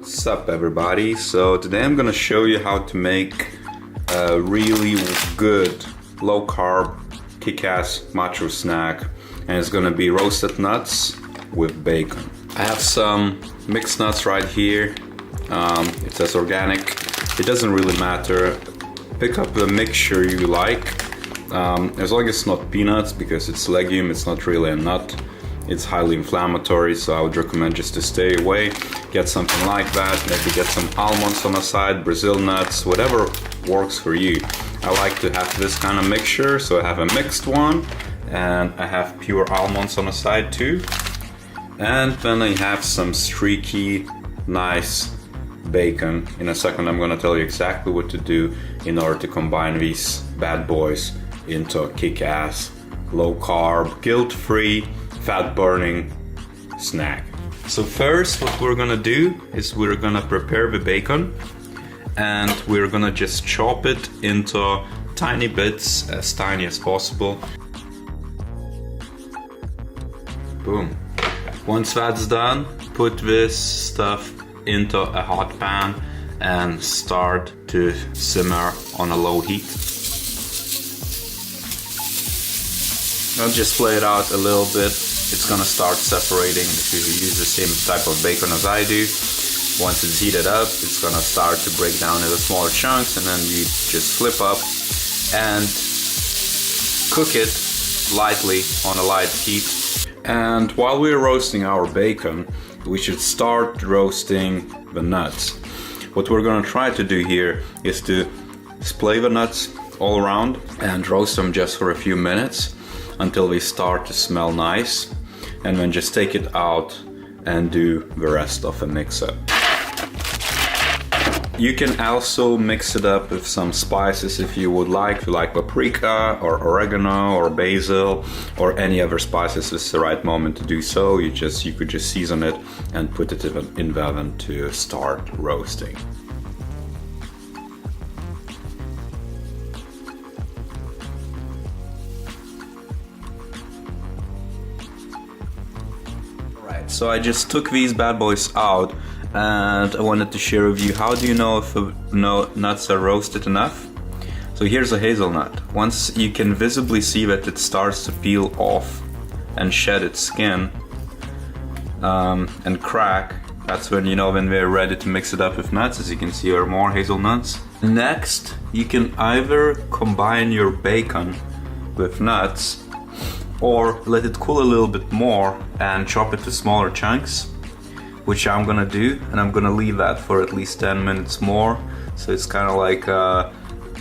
What's up everybody? So today I'm gonna show you how to make a really good low carb kick-ass macho snack, and it's gonna be roasted nuts with bacon. I have some mixed nuts right here. It says organic. It doesn't really matter. Pick up the mixture you like, as long as it's not peanuts, because it's legume, it's not really a nut. It's highly inflammatory, so I would recommend just to stay away. Get something like that, maybe get some almonds on the side, Brazil nuts, whatever works for you. I like to have this kind of mixture, so I have a mixed one, and I have pure almonds on the side too. And then I have some streaky, nice bacon. In a second I'm gonna tell you exactly what to do in order to combine these bad boys into a kick-ass, low-carb, guilt-free, fat-burning snack. So first what we're gonna do is we're gonna prepare the bacon, and we're gonna just chop it into tiny bits, as tiny as possible. Boom. Once that's done, put this stuff into a hot pan and start to simmer on a low heat. I'll just play it out a little bit. It's gonna start separating if you use the same type of bacon as I do. Once it's heated up, it's gonna start to break down into smaller chunks, and then you just flip up and cook it lightly on a light heat. And while we're roasting our bacon, we should start roasting the nuts. What we're gonna try to do here is to splay the nuts all around and roast them just for a few minutes until they start to smell nice, and then just take it out and do the rest of the mix-up. You can also mix it up with some spices if you would like. If you like paprika or oregano or basil or any other spices, this is the right moment to do so. You could just season it and put it in the oven to start roasting. Alright, so I just took these bad boys out, and I wanted to share with you, how do you know if the nuts are roasted enough? So here's a hazelnut. Once you can visibly see that it starts to peel off and shed its skin and crack, that's when you know when we're ready to mix it up with nuts. As you can see, there are more hazelnuts. Next, you can either combine your bacon with nuts or let it cool a little bit more and chop it to smaller chunks, which I'm gonna do, and I'm gonna leave that for at least 10 minutes more, so it's kind of like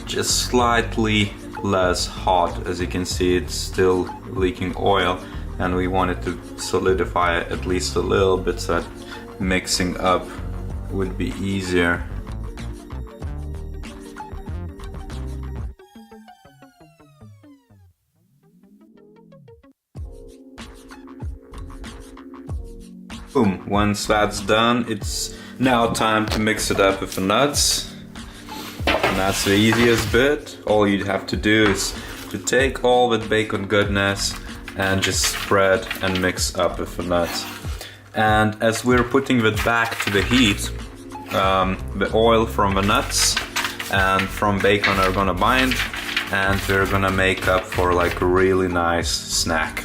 just slightly less hot. As you can see, it's still leaking oil, and we want it to solidify it at least a little bit so that mixing up would be easier. Boom, once that's done, it's now time to mix it up with the nuts. And that's the easiest bit. All you'd have to do is to take all the bacon goodness and just spread and mix up with the nuts. And as we're putting it back to the heat, the oil from the nuts and from bacon are gonna bind, and we're gonna make up for like a really nice snack.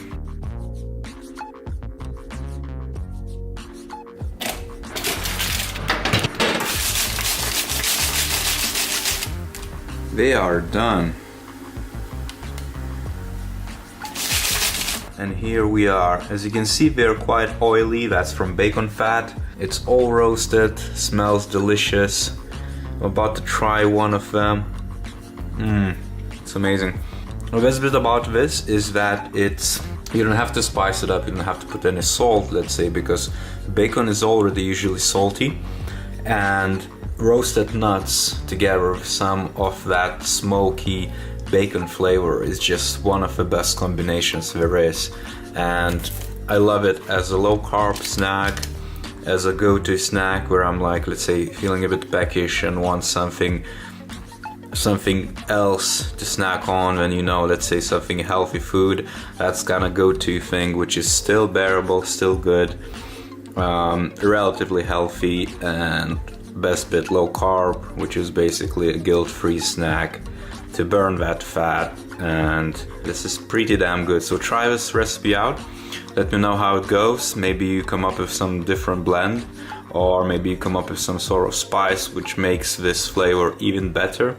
They are done. And here we are. As you can see, they're quite oily. That's from bacon fat. It's all roasted, smells delicious. I'm about to try one of them. It's amazing. The best bit about this is that you don't have to spice it up, you don't have to put any salt, let's say, because bacon is already usually salty, and roasted nuts together with some of that smoky bacon flavor is just one of the best combinations there is. And I love it as a low carb snack, as a go-to snack where I'm like, let's say, feeling a bit peckish and want something else to snack on, and let's say something healthy food. That's kind of go-to thing, which is still bearable, still good. relatively healthy, and best bit low carb, which is basically a guilt-free snack to burn that fat, and this is pretty damn good. So try this recipe out, let me know how it goes. Maybe you come up with some different blend, or maybe you come up with some sort of spice which makes this flavor even better,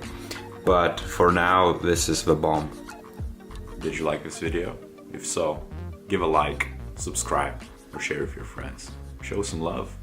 but for now this is the bomb. Did you like this video? If so, give a like, subscribe, or share with your friends. Show some love.